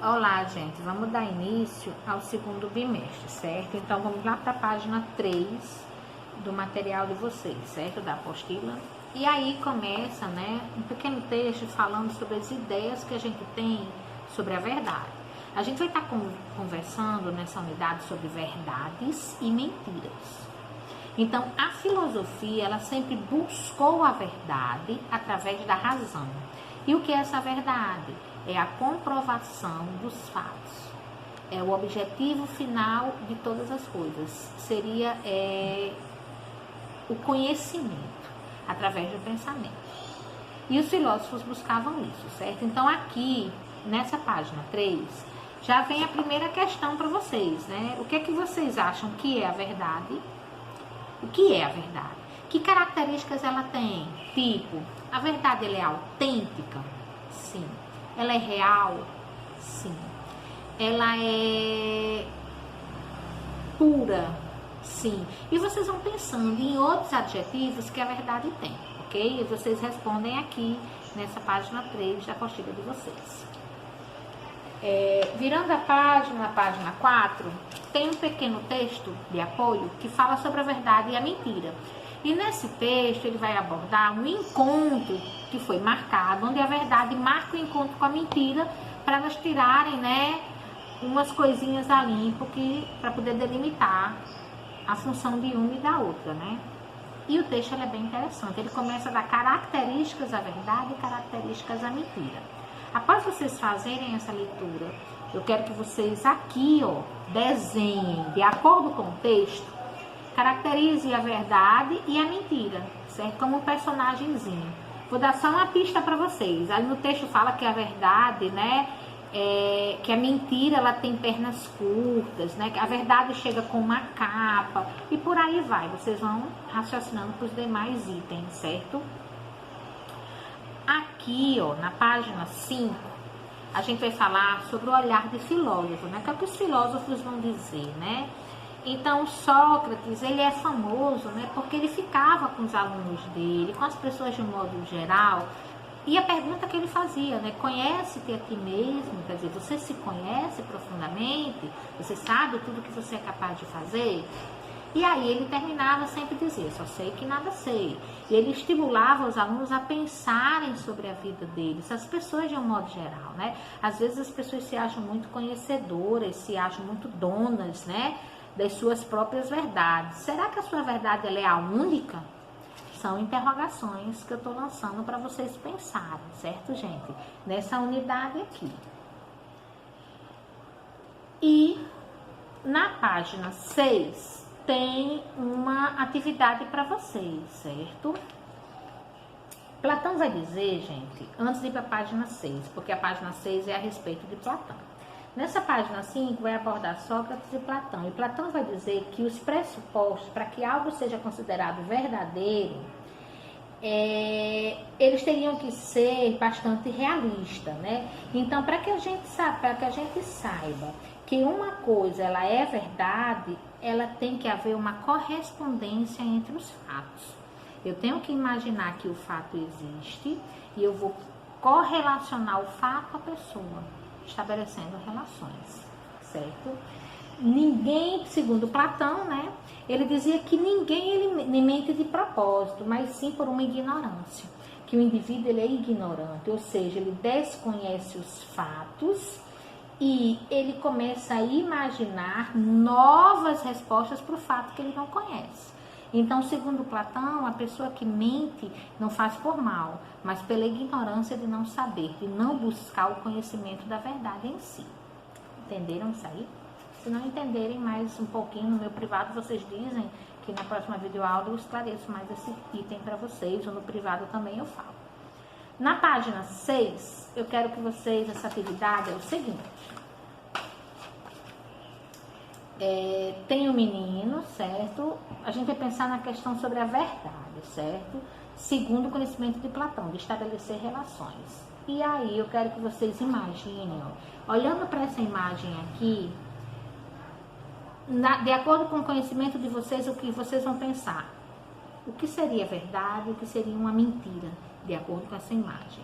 Olá, gente, vamos dar início ao segundo bimestre, certo? Então, vamos lá para a página 3 do material de vocês, certo? Da apostila. E aí começa, né, um pequeno texto falando sobre as ideias que a gente tem sobre a verdade. A gente vai estar conversando nessa unidade sobre verdades e mentiras. Então, a filosofia, ela sempre buscou a verdade através da razão. E o que é essa verdade? É a comprovação dos fatos. É o objetivo final de todas as coisas. Seria o conhecimento através do pensamento. E os filósofos buscavam isso, certo? Então, aqui, nessa página 3, já vem a primeira questão para vocês, né? O que é que vocês acham que é a verdade? O que é a verdade? Que características ela tem? Tipo, a verdade ela é autêntica? Sim. Ela é real? Sim. Ela é pura? Sim. E vocês vão pensando em outros adjetivos que a verdade tem, ok? E vocês respondem aqui nessa página 3 da apostila de vocês. Virando a página, na página 4, tem um pequeno texto de apoio que fala sobre a verdade e a mentira. E nesse texto ele vai abordar um encontro que foi marcado, onde a verdade marca o encontro com a mentira, para elas tirarem, né, umas coisinhas a limpo para poder delimitar a função de uma e da outra, né? E o texto ele é bem interessante. Ele começa a dar características à verdade e características à mentira. Após vocês fazerem essa leitura, eu quero que vocês aqui, ó, desenhem, de acordo com o texto, caracterize a verdade e a mentira, certo? Como um personagemzinho. Vou dar só uma pista para vocês. Aí no texto fala que a verdade, né, que a mentira, ela tem pernas curtas, né? A verdade chega com uma capa e por aí vai. Vocês vão raciocinando para os demais itens, certo? Aqui, ó, na página 5, a gente vai falar sobre o olhar de filósofo, né? Que é o que os filósofos vão dizer, né? Então, Sócrates, ele é famoso, né? Porque ele ficava com os alunos dele, com as pessoas de um modo geral, e a pergunta que ele fazia, né? Conhece-te a ti mesmo? Quer dizer, você se conhece profundamente? Você sabe tudo que você é capaz de fazer? E aí ele terminava sempre dizendo, só sei que nada sei. E ele estimulava os alunos a pensarem sobre a vida deles, as pessoas de um modo geral, né? Às vezes as pessoas se acham muito conhecedoras, se acham muito donas, né, das suas próprias verdades. Será que a sua verdade ela é a única? São interrogações que eu estou lançando para vocês pensarem, certo, gente? Nessa unidade aqui. E na página 6... tem uma atividade para vocês, certo? Platão vai dizer, gente, antes de ir para a página 6, porque a página 6 é a respeito de Platão. Nessa página 5 vai abordar Sócrates e Platão. E Platão vai dizer que os pressupostos para que algo seja considerado verdadeiro, eles teriam que ser bastante realistas, né? Então, para que a gente saiba que uma coisa ela é verdade, ela tem que haver uma correspondência entre os fatos. Eu tenho que imaginar que o fato existe e eu vou correlacionar o fato à pessoa, estabelecendo relações, certo? Ninguém, segundo Platão, né, ele dizia que ninguém ele mente de propósito, mas sim por uma ignorância. Que o indivíduo ele é ignorante, ou seja, ele desconhece os fatos e ele começa a imaginar novas respostas para o fato que ele não conhece. Então, segundo Platão, a pessoa que mente não faz por mal, mas pela ignorância de não saber, de não buscar o conhecimento da verdade em si. Entenderam isso aí? Se não entenderem mais um pouquinho no meu privado, vocês dizem que na próxima videoaula eu esclareço mais esse item para vocês, ou no privado também eu falo. Na página 6, eu quero que vocês, essa atividade é o seguinte. Tem um menino, certo? A gente vai pensar na questão sobre a verdade, certo? Segundo o conhecimento de Platão, de estabelecer relações. E aí eu quero que vocês imaginem, ó, olhando para essa imagem aqui, de acordo com o conhecimento de vocês, o que vocês vão pensar? O que seria verdade, o que seria uma mentira, de acordo com essa imagem?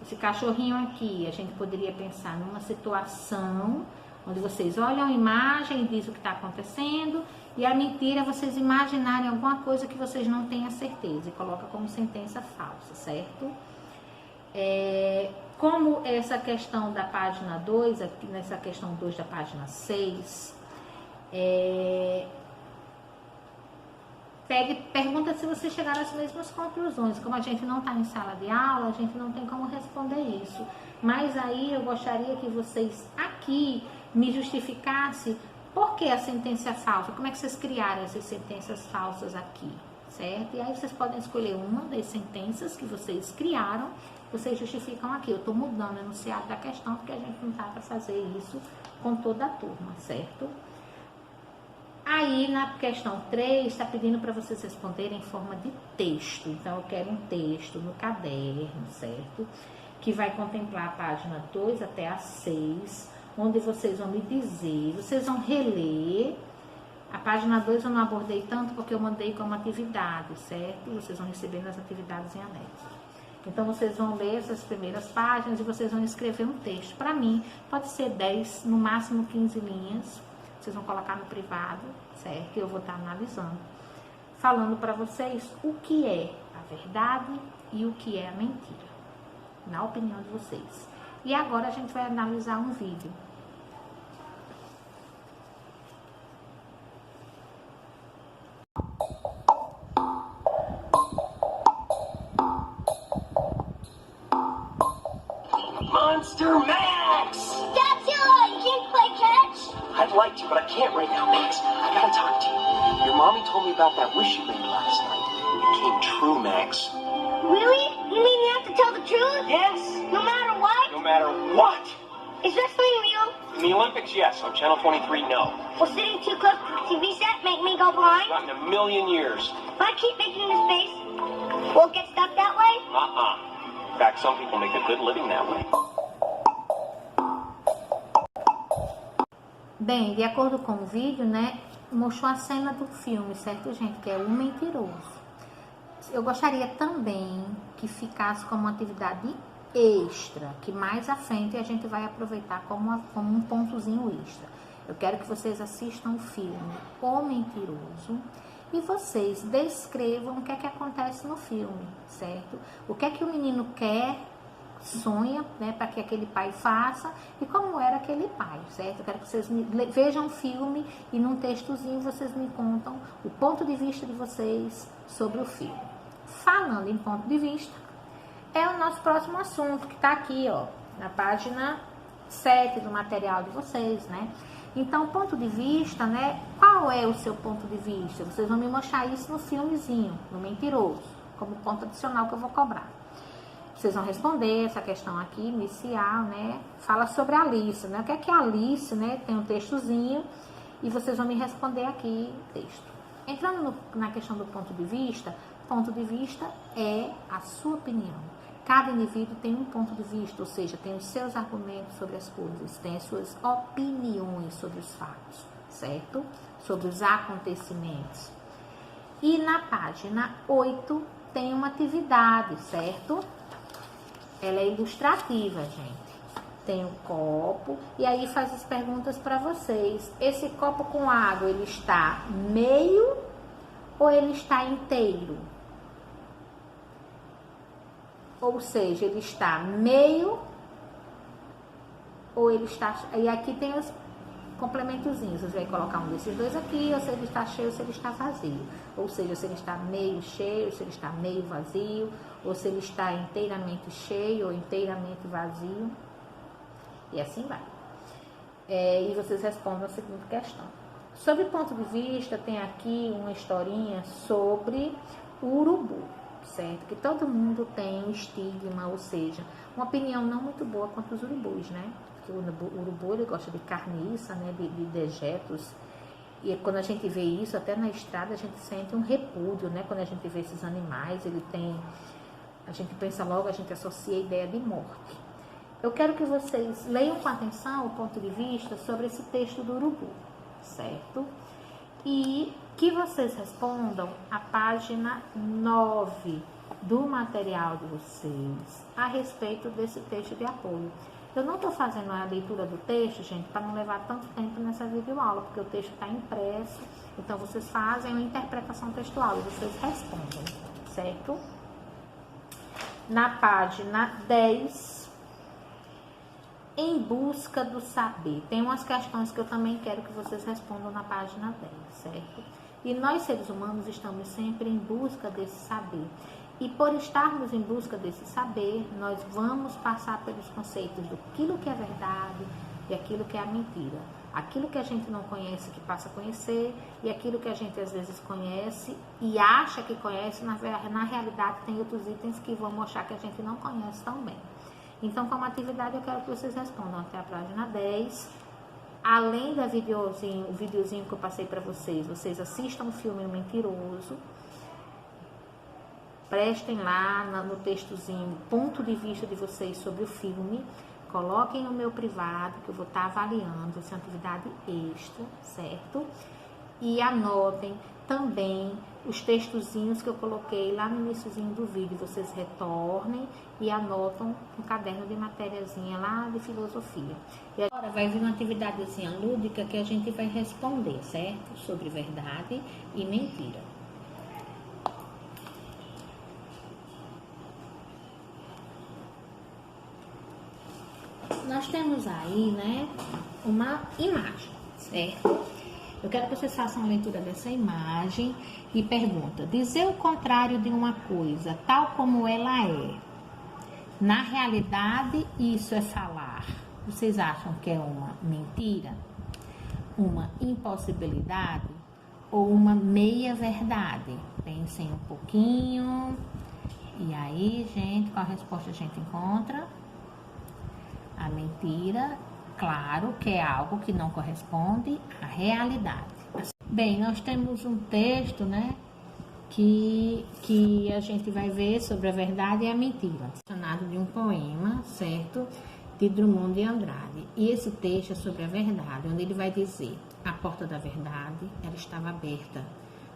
Esse cachorrinho aqui, a gente poderia pensar numa situação onde vocês olham a imagem e dizem o que está acontecendo, e a mentira é vocês imaginarem alguma coisa que vocês não tenham certeza e coloca como sentença falsa, certo? Como essa questão da página 2, aqui nessa questão 2 da página 6, pergunta se vocês chegaram às mesmas conclusões. Como a gente não está em sala de aula, a gente não tem como responder isso. Mas aí eu gostaria que vocês aqui me justificassem por que a sentença é falsa. Como é que vocês criaram essas sentenças falsas aqui, certo? E aí vocês podem escolher uma das sentenças que vocês criaram, vocês justificam aqui. Eu estou mudando o enunciado da questão porque a gente não está para fazer isso com toda a turma, certo? Aí, na questão 3, está pedindo para vocês responderem em forma de texto. Então, eu quero um texto no caderno, certo? Que vai contemplar a página 2 até a 6, onde vocês vão me dizer, vocês vão reler. A página 2 eu não abordei tanto porque eu mandei como atividade, certo? Vocês vão receber nas atividades em anexo. Então, vocês vão ler essas primeiras páginas e vocês vão escrever um texto. Para mim, pode ser 10, no máximo 15 linhas. Vocês vão colocar no privado, certo? Eu vou estar analisando, falando para vocês o que é a verdade e o que é a mentira, na opinião de vocês. E agora a gente vai analisar um vídeo. Monster Max! Godzilla, you can't play catch? I'd like to, but I can't right now, Max. I gotta talk to you. Your mommy told me about that wish you made last night. It came true, Max. Really? You mean you have to tell the truth? Yes. No matter what? No matter what. Is wrestling real? In the Olympics, yes. On Channel 23, no. Will sitting too close to the TV set make me go blind? Not in a million years. If I keep making this face, will it get stuck that way? In fact, some people make a good living that way. Bem, de acordo com o vídeo, né, mostrou a cena do filme, certo, gente? Que é O Mentiroso. Eu gostaria também que ficasse como uma atividade extra, que mais à frente a gente vai aproveitar como um pontozinho extra. Eu quero que vocês assistam o filme O Mentiroso e vocês descrevam o que é que acontece no filme, certo? O que é que o menino quer, sonha, né, para que aquele pai faça e como era aquele pai, certo? Eu quero que vocês vejam o filme e num textozinho vocês me contam o ponto de vista de vocês sobre o filme. Falando em ponto de vista, é o nosso próximo assunto que está aqui, ó, na página 7 do material de vocês, né? Então, ponto de vista, né? Qual é o seu ponto de vista? Vocês vão me mostrar isso no filmezinho, no Mentiroso, como ponto adicional que eu vou cobrar. Vocês vão responder essa questão aqui, inicial, né? Fala sobre a Alice, né? O que é que a Alice, né? Tem um textozinho e vocês vão me responder aqui o texto. Entrando na questão do ponto de vista é a sua opinião. Cada indivíduo tem um ponto de vista, ou seja, tem os seus argumentos sobre as coisas, tem as suas opiniões sobre os fatos, certo? Sobre os acontecimentos. E na página 8 tem uma atividade, certo? Ela é ilustrativa, gente. Tem um copo e aí faz as perguntas para vocês. Esse copo com água, ele está meio ou ele está inteiro? Ou seja, ele está meio ou ele está... E aqui tem os complementozinhos. Você vai colocar um desses dois aqui, ou se ele está cheio ou se ele está vazio. Ou seja, se ele está meio cheio, se ele está meio vazio, ou se ele está inteiramente cheio ou inteiramente vazio. E assim vai. E vocês respondem a segunda questão. Sobre ponto de vista, tem aqui uma historinha sobre o urubu, certo? Que todo mundo tem um estigma, ou seja, uma opinião não muito boa quanto os urubus, né? Porque o urubu, ele gosta de carniça, né? De dejetos. E quando a gente vê isso, até na estrada, a gente sente um repúdio, né? Quando a gente vê esses animais, ele tem... A gente pensa logo, a gente associa a ideia de morte. Eu quero que vocês leiam com atenção o ponto de vista sobre esse texto do urubu, certo? E que vocês respondam a página 9 do material de vocês a respeito desse texto de apoio. Eu não estou fazendo a leitura do texto, gente, para não levar tanto tempo nessa videoaula, porque o texto está impresso, então vocês fazem uma interpretação textual e vocês respondem, certo? Na página 10, em busca do saber. Tem umas questões que eu também quero que vocês respondam na página 10, certo? E nós, seres humanos, estamos sempre em busca desse saber. E por estarmos em busca desse saber, nós vamos passar pelos conceitos do aquilo que é verdade e aquilo que é a mentira. Aquilo que a gente não conhece, que passa a conhecer, e aquilo que a gente às vezes conhece e acha que conhece, na realidade tem outros itens que vão mostrar que a gente não conhece tão bem. Então, como atividade, eu quero que vocês respondam até a página 10. Além do o videozinho que eu passei para vocês assistam o filme O Mentiroso. Prestem lá no textozinho o ponto de vista de vocês sobre o filme. Coloquem no meu privado, que eu vou estar avaliando. Essa é uma atividade extra, certo? E anotem também os textozinhos que eu coloquei lá no iniciozinho do vídeo. Vocês retornem e anotam um caderno de matériazinha lá de filosofia. E agora vai vir uma atividadezinha lúdica que a gente vai responder, certo? Sobre verdade e mentira. Nós temos aí, né, uma imagem, certo? Eu quero que vocês façam a leitura dessa imagem e pergunta: dizer o contrário de uma coisa, tal como ela é, na realidade, isso é falar. Vocês acham que é uma mentira, uma impossibilidade ou uma meia-verdade? Pensem um pouquinho. E aí, gente, qual a resposta a gente encontra? A mentira, claro, que é algo que não corresponde à realidade. Bem, nós temos um texto, né, que a gente vai ver sobre a verdade e a mentira, mencionado de um poema, certo, de Drummond de Andrade. E esse texto é sobre a verdade, onde ele vai dizer: a porta da verdade, ela estava aberta,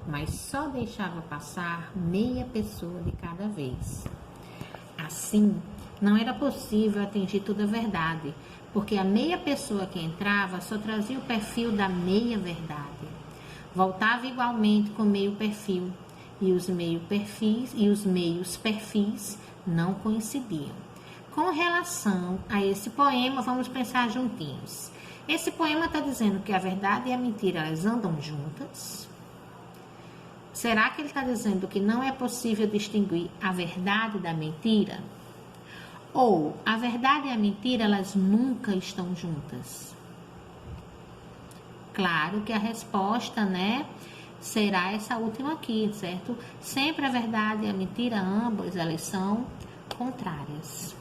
mas só deixava passar meia pessoa de cada vez. Assim, não era possível atingir toda a verdade, porque a meia pessoa que entrava só trazia o perfil da meia verdade. Voltava igualmente com meio perfil, e os meios perfis não coincidiam. Com relação a esse poema, vamos pensar juntinhos. Esse poema está dizendo que a verdade e a mentira, elas andam juntas? Será que ele está dizendo que não é possível distinguir a verdade da mentira? Ou a verdade e a mentira, elas nunca estão juntas? Claro que a resposta, né, será essa última aqui, certo? Sempre a verdade e a mentira, ambas, elas são contrárias.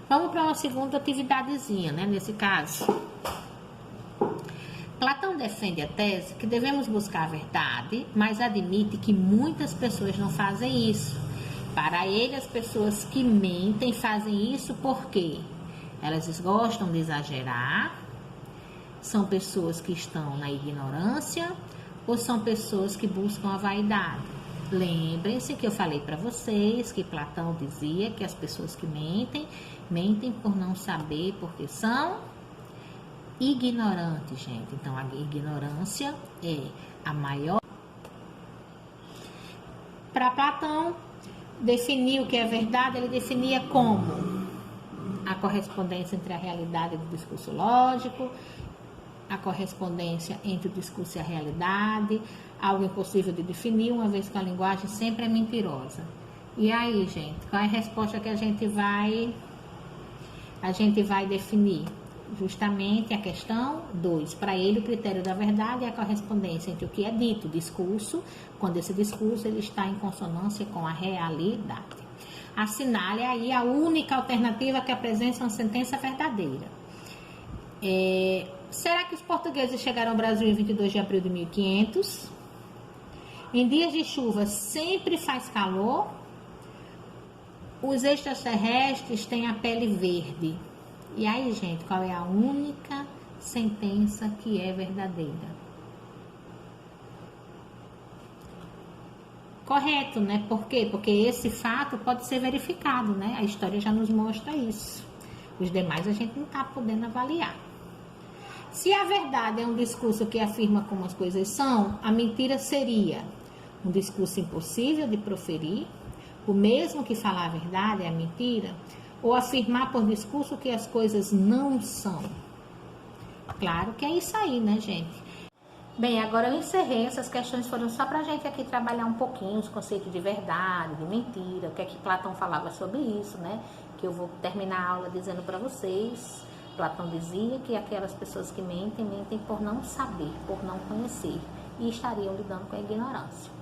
Vamos para uma segunda atividadezinha, né, nesse caso. Platão defende a tese que devemos buscar a verdade, mas admite que muitas pessoas não fazem isso. Para ele, as pessoas que mentem fazem isso porque elas gostam de exagerar, são pessoas que estão na ignorância ou são pessoas que buscam a vaidade. Lembrem-se que eu falei para vocês que Platão dizia que as pessoas que mentem por não saber, porque são ignorantes, gente. Então, a ignorância é a maior. Para Platão, definir o que é verdade, ele definia como a correspondência entre a realidade e o discurso lógico, a correspondência entre o discurso e a realidade, algo impossível de definir, uma vez que a linguagem sempre é mentirosa. E aí, gente, qual é a resposta que a gente vai definir? Justamente a questão 2. Para ele, o critério da verdade é a correspondência entre o que é dito, o discurso, quando esse discurso ele está em consonância com a realidade. Assinale aí a única alternativa que apresenta uma sentença verdadeira. Será que os portugueses chegaram ao Brasil em 22 de abril de 1500? Em dias de chuva sempre faz calor? Os extraterrestres têm a pele verde? E aí, gente, qual é a única sentença que é verdadeira? correto, né? Por quê? Porque esse fato pode ser verificado, né? A história já nos mostra isso. Os demais a gente não está podendo avaliar. Se a verdade é um discurso que afirma como as coisas são, a mentira seria um discurso impossível de proferir, o mesmo que falar a verdade é a mentira, ou afirmar por discurso que as coisas não são. Claro que é isso aí, né, gente? Bem, agora eu encerrei, essas questões foram só pra gente aqui trabalhar um pouquinho os conceitos de verdade, de mentira, o que é que Platão falava sobre isso, né? Que eu vou terminar a aula dizendo pra vocês. Platão dizia que aquelas pessoas que mentem, mentem por não saber, por não conhecer, e estariam lidando com a ignorância.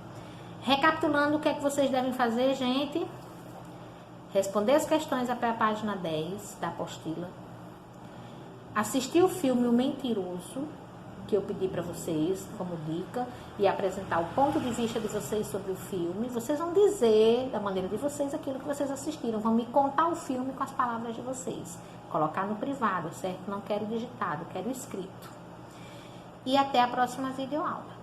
Recapitulando, o que é que vocês devem fazer, gente? Responder as questões até a página 10 da apostila. Assistir o filme O Mentiroso, que eu pedi para vocês como dica, e apresentar o ponto de vista de vocês sobre o filme. Vocês vão dizer, da maneira de vocês, aquilo que vocês assistiram. Vão me contar o filme com as palavras de vocês. Colocar no privado, certo? Não quero digitado, quero escrito. E até a próxima videoaula.